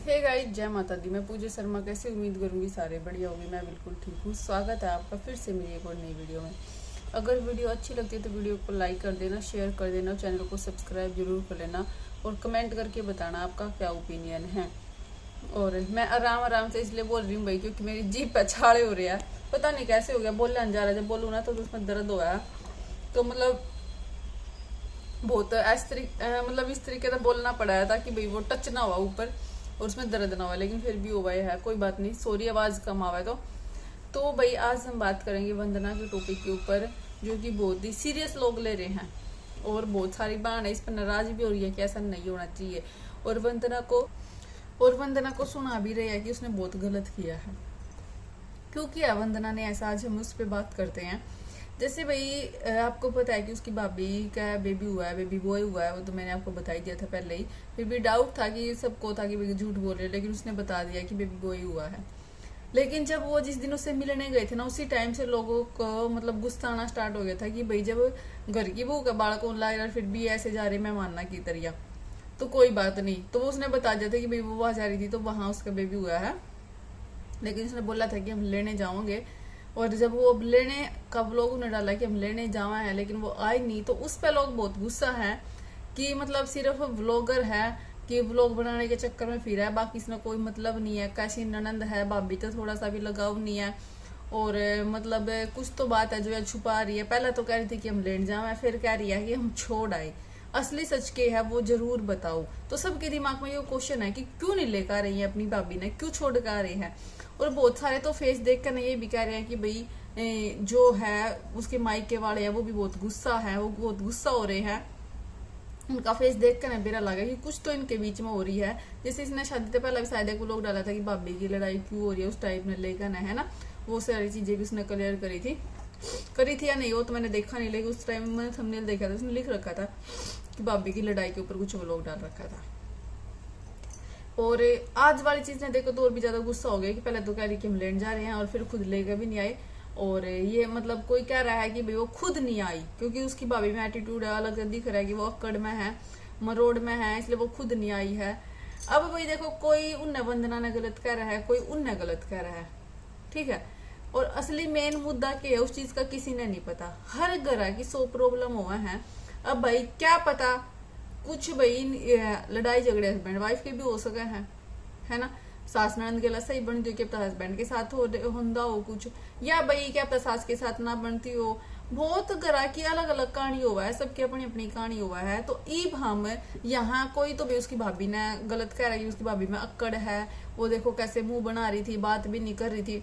Hey guys, जय माता दी। मैं पूजा शर्मा कैसे उम्मीद करूंगी सारे बढ़िया होंगे। मैं बिल्कुल ठीक हूँ। स्वागत है आपका फिर से मेरी एक और नई वीडियो में। अगर वीडियो अच्छी लगती है तो वीडियो को लाइक कर देना, शेयर कर देना, चैनल को सब्सक्राइब जरूर कर लेना और कमेंट करके बताना आपका क्या ओपिनियन है। और मैं आराम से इसलिए बोल रही हूँ भाई, क्योंकि मेरी जीभ पे छाले हो रहे हैं। पता नहीं कैसे हो गया, बोलने जा रहा है। जब बोलूँ ना तो उसमें दर्द हो है। तो मतलब बहुत इस तरीके से बोलना पड़ा है ताकि भाई वो टच ना हुआ ऊपर और उसमें दर्द ना हुआ, लेकिन फिर भी हुआ है। कोई बात नहीं, सॉरी आवाज कम आवा है तो भाई आज हम बात करेंगे वंदना के टॉपिक के ऊपर, जो कि बहुत ही सीरियस लोग ले रहे हैं और बहुत सारी बहन इस पर नाराज भी हो रही है कि ऐसा नहीं होना चाहिए। और वंदना को सुना भी रही है कि उसने बहुत गलत किया है। क्यों किया वंदना ने ऐसा, आज हम उस पर बात करते हैं। जैसे भाई आपको पता है कि उसकी भाभी का बेबी हुआ है, बेबी बॉय हुआ है। वो तो मैंने आपको बता ही दिया था पहले ही। फिर भी डाउट था कि सबको था कि भाई झूठ बोल रहे, लेकिन उसने बता दिया कि बेबी बॉय हुआ है। लेकिन जब वो जिस दिन उससे मिलने गए थे ना, उसी टाइम से लोगों को मतलब गुस्सा आना स्टार्ट हो गया था कि भाई जब घर की बहू का बालक को ला रहा फिर भी ऐसे जा रहे मेहमाना की तरह, तो कोई बात नहीं। तो वो उसने बता दिया था कि भाई वो वहां जा रही थी तो वहां उसका बेबी हुआ है। लेकिन उसने बोला था कि हम लेने जाओगे, और जब वो लेने का लोगों ने डाला कि हम लेने जावा है लेकिन वो आई नहीं, तो उस पे लोग बहुत गुस्सा है कि मतलब सिर्फ व्लॉगर है कि व्लॉग बनाने के चक्कर में फिरा है, बाकी इसमें कोई मतलब नहीं है। कैसी ननंद है, भाभी तो थोड़ा सा भी लगाव नहीं है। और मतलब कुछ तो बात है जो है छुपा रही है। पहले तो कह रही थी कि हम लेने जावे, फिर कह रही है कि हम छोड़ आए। असली सच के है वो जरूर बताओ। तो सबके दिमाग में ये क्वेश्चन है कि क्यों नहीं लेकर आ रही है अपनी भाभी ने, क्यों छोड़ कर आ रही है। और बहुत सारे तो फेस देख कर ये भी कह रहे हैं कि भाई जो है उसके मायके वाले हैं वो भी बहुत गुस्सा है, वो बहुत गुस्सा हो रहे हैं। उनका फेस देख कर मेरा लगा कि कुछ तो इनके बीच में हो रही है। जैसे इसने शादी से पहले भी शायद को लोग डाला था कि भाभी की लड़ाई क्यों हो रही है, उस टाइप में लेकर है ना। वो सारी चीजें भी उसने क्लियर करी थी या नहीं वो तो मैंने देखा नहीं, लेकिन उस टाइम मैंने थंबनेल देखा था, उसने लिख रखा था कि भाभी की लड़ाई के ऊपर कुछ लोग डाल रखा था। और आज वाली चीज ने देखो तो और भी ज्यादा गुस्सा हो गया कि पहले तो कह रही कि हम लेने जा रहे हैं और फिर खुद लेकर भी नहीं आए। और ये मतलब कोई कह रहा है कि भाई वो खुद नहीं आई क्योंकि उसकी भाभी में एटीट्यूड है, अलग दिख रहा है कि वो अक्कड़ में है, मरोड़ में है, इसलिए वो खुद नहीं आई है। अब भाई देखो, कोई उन्ने वंदना ने गलत कह रहा है, कोई उनने गलत कह रहा है, ठीक है। और असली मेन मुद्दा क्या है उस चीज का किसी ने नहीं पता। हर घर की 100 प्रॉब्लम हुआ है। अब भाई क्या पता, कुछ भाई लड़ाई झगड़े हस्बैंड वाइफ के भी हो सके हैं, है ना। सास ननद के सही बनती हो, क्या पता हस्बैंड के साथ होंदा हो कुछ, या भाई क्या पता सास के साथ ना बनती हो। बहुत घरा की अलग अलग कहानी हुआ है, सबकी अपनी अपनी कहानी हुआ है। तो ईब हम यहाँ कोई तो भी उसकी भाभी ने गलत कह रही है, उसकी भाभी में अक्कड़ है, वो देखो कैसे मुंह बना रही थी, बात भी नहीं कर रही थी,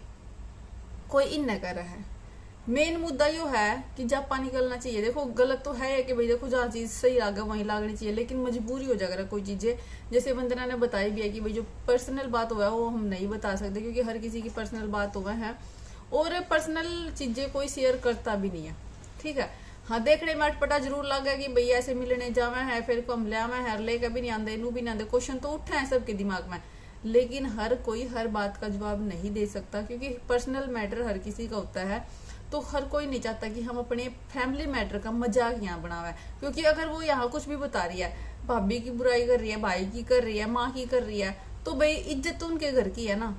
कोई इन न कर रहा है। मेन मुद्दा यो है कि जापा निकलना चाहिए। देखो गलत तो है कि भाई देखो जहाँ चीज सही लागे वहीं लागनी चाहिए, लेकिन मजबूरी हो जाएगा कोई चीजें। जैसे वंदना ने बताई भी है कि भाई जो पर्सनल बात हुआ है वो हम नहीं बता सकते क्योंकि हर किसी की पर्सनल बात हुआ है और पर्सनल चीजें कोई शेयर करता भी नहीं है, ठीक है। हाँ, देखने में अटपटा जरूर लगा कि भाई ऐसे मिलने जावे है, फिर कम लिया है, लेकर भी नहीं आते, नू भी नहीं आते। क्वेश्चन तो उठे हैं सबके दिमाग में, लेकिन हर कोई हर बात का जवाब नहीं दे सकता क्योंकि पर्सनल मैटर हर किसी का होता है। तो हर कोई नहीं चाहता कि हम अपने फैमिली मैटर का मजाक यहाँ बनावे, क्योंकि अगर वो यहाँ कुछ भी बता रही है, भाभी की बुराई कर रही है, भाई की कर रही है, माँ की कर रही है, तो भाई इज्जत तो उनके घर की है ना।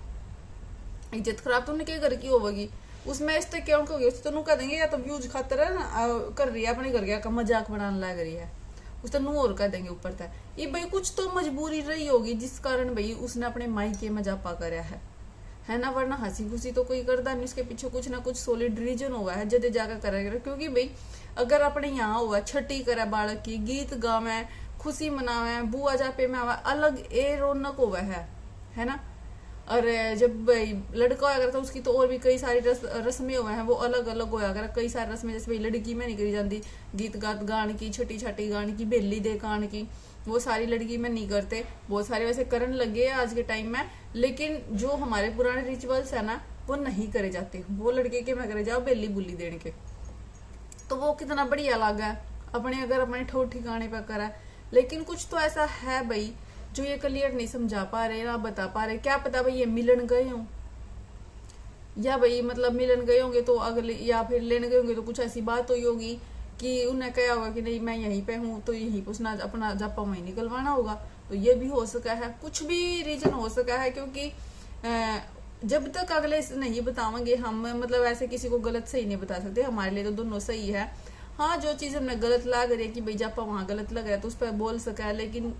इज्जत खराब तो उनके घर की होगी, उसमें इस तक क्या होगी, उस तो कह देंगे या तो व्यूज खातर है ना कर रही है अपने घर का मजाक बनाने लग रही है, उस तो और कह देंगे ऊपर तक। ये भाई कुछ तो मजबूरी रही होगी जिस कारण भाई उसने अपने मायके में जापा कराया है ना। वरना हंसी खुशी तो कोई करता नहीं, उसके पीछे कुछ ना कुछ सॉलिड रीजन हुआ है जदे जाकर करेगा। क्योंकि भाई अगर अपने यहाँ हुआ छठी करे बालक की, गीत गावे, खुशी मनावे, बुआ जापे में आवा, अलग ए रौनक हुआ है ना। और जब भाई लड़का होया करता उसकी तो और भी कई सारी रस्में हुए हैं, वो अलग अलग होया कर कई सारी रस्में। जैसे भाई लड़की में नहीं करी जाती गीत गात गान की, छठी छठी गान की, बेली दे कान की, वो सारी लड़की में नहीं करते। बहुत सारे वैसे करन लगे आज के टाइम में, लेकिन जो हमारे पुराने रिचुअल्स है ना वो नहीं करे जाते। वो लड़के के में करे जाओ बेली बुली देने के, तो वो कितना बढ़िया लगा अपने अगर अपने ठोर ठिकाने पर करा। लेकिन कुछ तो ऐसा है भाई जो ये क्लियर नहीं समझा पा रहे ना बता पा रहे। क्या पता भाई ये मिलन गए हों, या भाई मतलब मिलन गए होंगे तो अगले, या फिर लेने गए होंगे तो कुछ ऐसी बात हुई होगी कि उन्हें कहा होगा कि नहीं मैं यहीं पे हूँ तो यहीं उसने अपना जापा वहीं निकलवाना होगा। तो ये भी हो सका है, कुछ भी रीजन हो सका है, क्योंकि जब तक अगले नहीं बतावेंगे हम, मतलब ऐसे किसी को गलत सही नहीं बता सकते, हमारे लिए तो दोनों सही है। हाँ, जो चीज हमने गलत लग रही है कि भाई जापा वहां गलत लग रहा है तो उस पर बोल सका है, लेकिन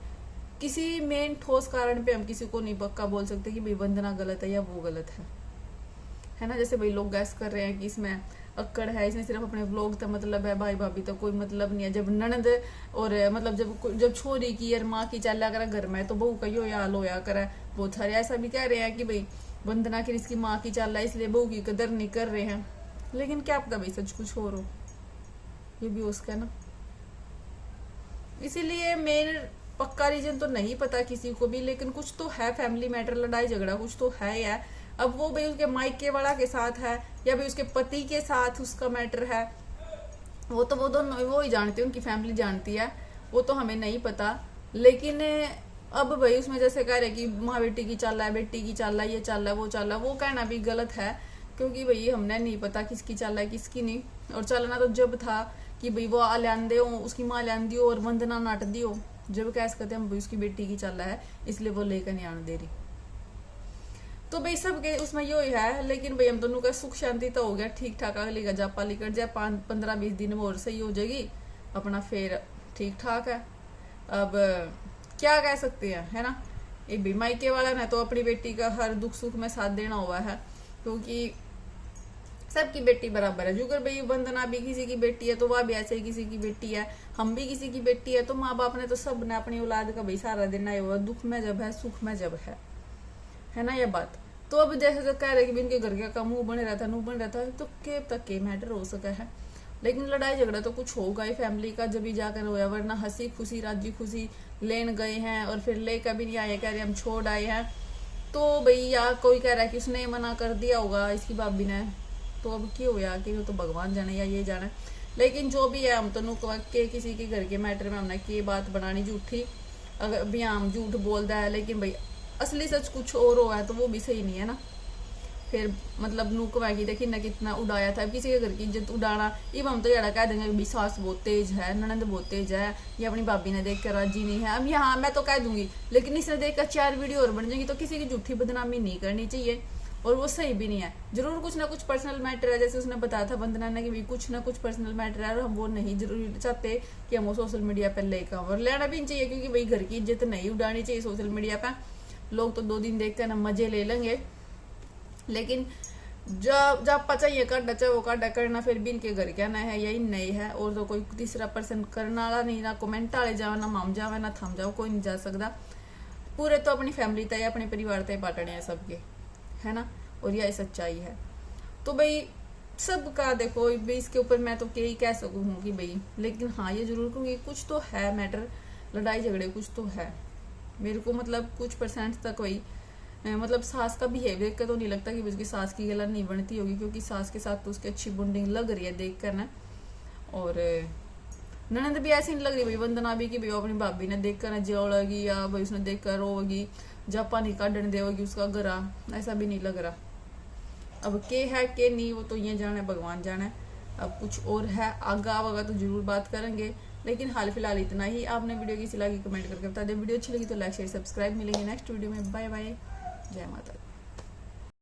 किसी मेन ठोस कारण पे हम किसी को नहीं पक्का बोल सकते कि भाई वंदना गलत है या वो गलत है ना। जैसे भाई लोग गैस कर रहे हैं कि इसमें अक्कड़ है, इसने सिर्फ अपने व्लॉग तक मतलब है, भाई भाभी तो कोई मतलब नहीं है। जब ननद और मतलब जब छोरी की और माँ की चला करा घर में तो बहू का यो या लोया करा। बहुत सारे ऐसा भी कह रहे हैं कि भाई वंदना की इसकी माँ की चाल है इसलिए बहू की कदर नहीं कर रहे हैं, लेकिन क्या पता भाई सच कुछ और हो, ये भी उसका ना। इसीलिए मेन पक्का रीजन तो नहीं पता किसी को भी, लेकिन कुछ तो है, फैमिली मैटर, लड़ाई झगड़ा कुछ तो है यार। अब वो भाई उसके मायके वाला के साथ है या भाई उसके पति के साथ उसका मैटर है, वो तो वो दोनों वो ही जानते हैं, उनकी फैमिली जानती है, वो तो हमें नहीं पता। लेकिन अब भाई उसमें जैसे कह रहे कि माँ बेटी की चाल है, बेटी की चाल है, ये चाल है, वो चाल है, वो कहना भी गलत है, क्योंकि भाई हमने नहीं पता किसकी चाल है किसकी नहीं। और चलना तो जब था कि भाई वो लियांदे हो, उसकी माँ लियांदी हो और वंदना नाट दी हो, जब कैसे कहते हम भाई उसकी बेटी की चाल है इसलिए वो लेकर नहीं आने दे रही। तो भाई सबके उसमें यो ही है, लेकिन भाई हम दोनों का सुख शांति तो हो गया ठीक ठाक, अगली का जापा लिकट जाए 15-20 दिन में और सही हो जाएगी अपना, फिर ठीक ठाक है। अब क्या कह सकते हैं, है ना। एक भी मायके वाला ने तो अपनी बेटी का हर दुख सुख में साथ देना हुआ है, क्योंकि सबकी बेटी बराबर है। जुगर भाई वंदना भी किसी की बेटी है तो वह भी ऐसे ही किसी की बेटी है, हम भी किसी की बेटी है, तो माँ बाप ने तो सब ने अपनी औलाद का भाई सारा देना है, वो दुख में जब है सुख में जब है ना ये बात। तो अब जैसे जो कह रहे कि इनके घर का मुंह बने रहता मुंह बने रहता है, तो के तक के मैटर हो सका है, लेकिन लड़ाई झगड़ा तो कुछ होगा ही फैमिली का, जब भी जाकर होया, वरना हंसी खुशी राजी खुशी लेन गए हैं और फिर ले कभी नहीं आए, कह रहे हम छोड़ आए हैं। तो भाई या कोई कह रहा है कि उसने मना कर दिया होगा इसकी भाभी ने, तो अब क्यों होया कि वो तो भगवान जाने या ये जाने। लेकिन जो भी है हम तो के किसी के घर के मैटर में हमने की बात बनानी झूठी, अगर भी हम झूठ बोलता है, लेकिन भाई असली सच कुछ और हो है तो वो भी सही नहीं है ना। फिर मतलब नुकवाएगी देखी ना कितना उड़ाया था, किसी के घर की इज्जत उड़ाना। इब हम तो यार कह देंगे कि सास बहुत तेज है, ननंद बहुत तेज है, ये अपनी भाभी ने देख कर राजी नहीं है। अब यहाँ मैं तो कह दूंगी, लेकिन इसने देख कर 4 वीडियो और बन जाएंगी, तो किसी की झूठी बदनामी नहीं करनी चाहिए, और वो सही भी नहीं है। जरूर कुछ ना कुछ पर्सनल मैटर है, जैसे उसने बताया था वंदना ने कि भी कुछ ना कुछ पर्सनल मैटर है, और हम वो नहीं जरूर चाहते कि हम वो सोशल मीडिया पर लेकर, और लेना भी नहीं चाहिए, क्योंकि भाई घर की इज्जत नहीं उड़ानी चाहिए सोशल मीडिया पर। लोग तो 2 दिन देखते हैं ना मजे ले लेंगे, लेकिन जब जब पचा ये काटा चाहे वो काटा करना फिर भी इनके घर क्या ना है यही नहीं है, और तो कोई तीसरा पर्सन करने वाला नहीं, ना कमेंट वाले जाओ, ना माम जाओ, ना थम जाओ, कोई नहीं जा सकता। पूरे तो अपनी फैमिली तय अपने परिवार तय पाटने हैं सबके, है ना, और यह सच्चाई है। तो भाई सबका देखो भाई इसके ऊपर मैं तो क्या ही कह सकूँ कि भाई, लेकिन हाँ ये जरूर कहूँगी कुछ तो है मैटर, लड़ाई झगड़े कुछ तो है। मेरे को मतलब कुछ % तक वही मतलब सास का बिहेवियर देख कर तो नहीं लगता कि उसकी सास की गला नहीं बनती होगी, क्योंकि सास के साथ तो उसकी अच्छी बॉन्डिंग लग रही है देख कर ना। और ननंद भी ऐसी नहीं लग रही भाई वंदना भी कि भाई अपनी भाभी ने देख कर जोड़ेगी या भाई उसने देख कर रोगी, जापा नहीं काटने देगी उसका गरा, ऐसा भी नहीं लग रहा। अब के है के नहीं वो तो ये जाने भगवान जाने, अब कुछ और है आगा वगा तो जरूर बात करेंगे, लेकिन हाल फिलहाल इतना ही। आपने वीडियो कैसी लगी कमेंट करके बता दें, वीडियो अच्छी लगी तो लाइक शेयर सब्सक्राइब। मिलेंगे नेक्स्ट वीडियो में, बाय बाय, जय माता दी।